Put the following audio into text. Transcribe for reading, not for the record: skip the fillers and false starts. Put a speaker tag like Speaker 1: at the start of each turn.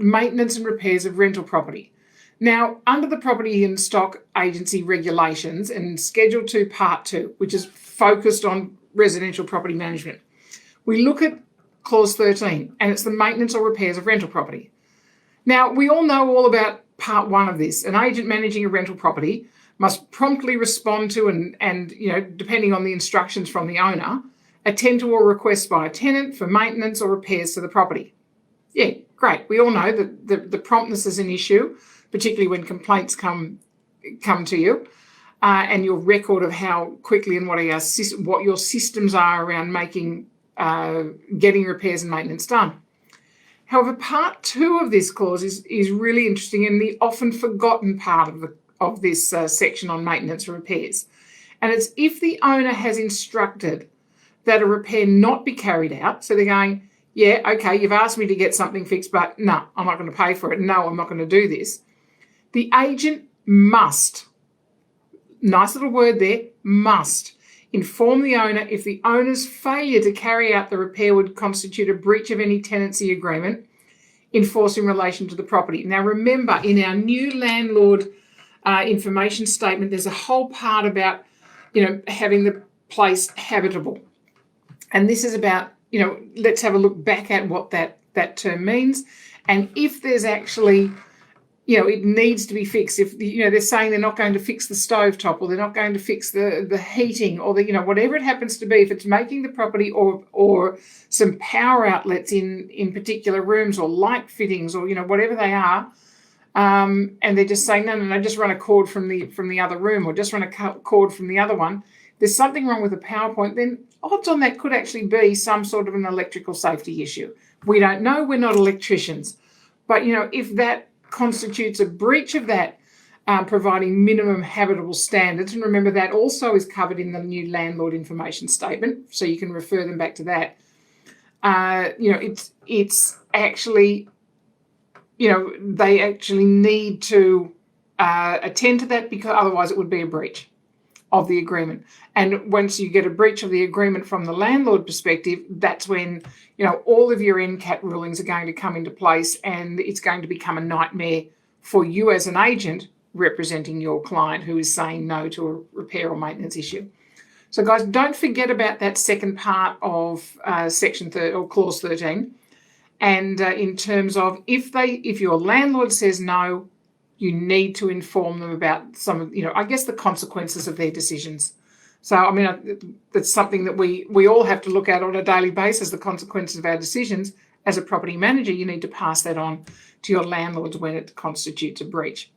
Speaker 1: maintenance and repairs of rental property. Now, under the Property and Stock Agency regulations and Schedule 2 Part 2, which is focused on residential property management, we look at Clause 13, and it's the maintenance or repairs of rental property. Now, we all know all about Part 1 of this. An agent managing a rental property must promptly respond to and depending on the instructions from the owner, attend to all requests by a tenant for maintenance or repairs to the property. Yeah, great. We all know that the promptness is an issue, particularly when complaints come to you, and your record of how quickly and what your systems are around getting repairs and maintenance done. However, Part 2 of this clause is really interesting and the often forgotten part of this section on maintenance and repairs. And it's if the owner has instructed that a repair not be carried out, so they're going, yeah, okay, you've asked me to get something fixed, but no, I'm not going to pay for it. No, I'm not going to do this. The agent must, nice little word there, must inform the owner if the owner's failure to carry out the repair would constitute a breach of any tenancy agreement in force in relation to the property. Now, remember, in our new landlord information statement, there's a whole part about, having the place habitable. And this is about, let's have a look back at what that term means. And if there's actually, it needs to be fixed. If, they're saying they're not going to fix the stovetop or they're not going to fix the heating or whatever it happens to be, if it's making the property or some power outlets in particular rooms or light fittings or, whatever they are, and they're just saying, no, just run a cord from the other room or just run a cord from the other one. There's something wrong with the power point, then odds on that could actually be some sort of an electrical safety issue. We don't know. We're not electricians. But, if that constitutes a breach of that, providing minimum habitable standards, and remember that also is covered in the new landlord information statement, so you can refer them back to that. It's actually, they actually need to attend to that because otherwise it would be a breach of the agreement. And once you get a breach of the agreement from the landlord perspective, that's when, all of your NCAT rulings are going to come into place and it's going to become a nightmare for you as an agent representing your client who is saying no to a repair or maintenance issue. So guys, don't forget about that second part of Section 3 or Clause 13. And in terms of if your landlord says no, you need to inform them about some of, the consequences of their decisions. So, that's something that we all have to look at on a daily basis, the consequences of our decisions. As a property manager, you need to pass that on to your landlords when it constitutes a breach.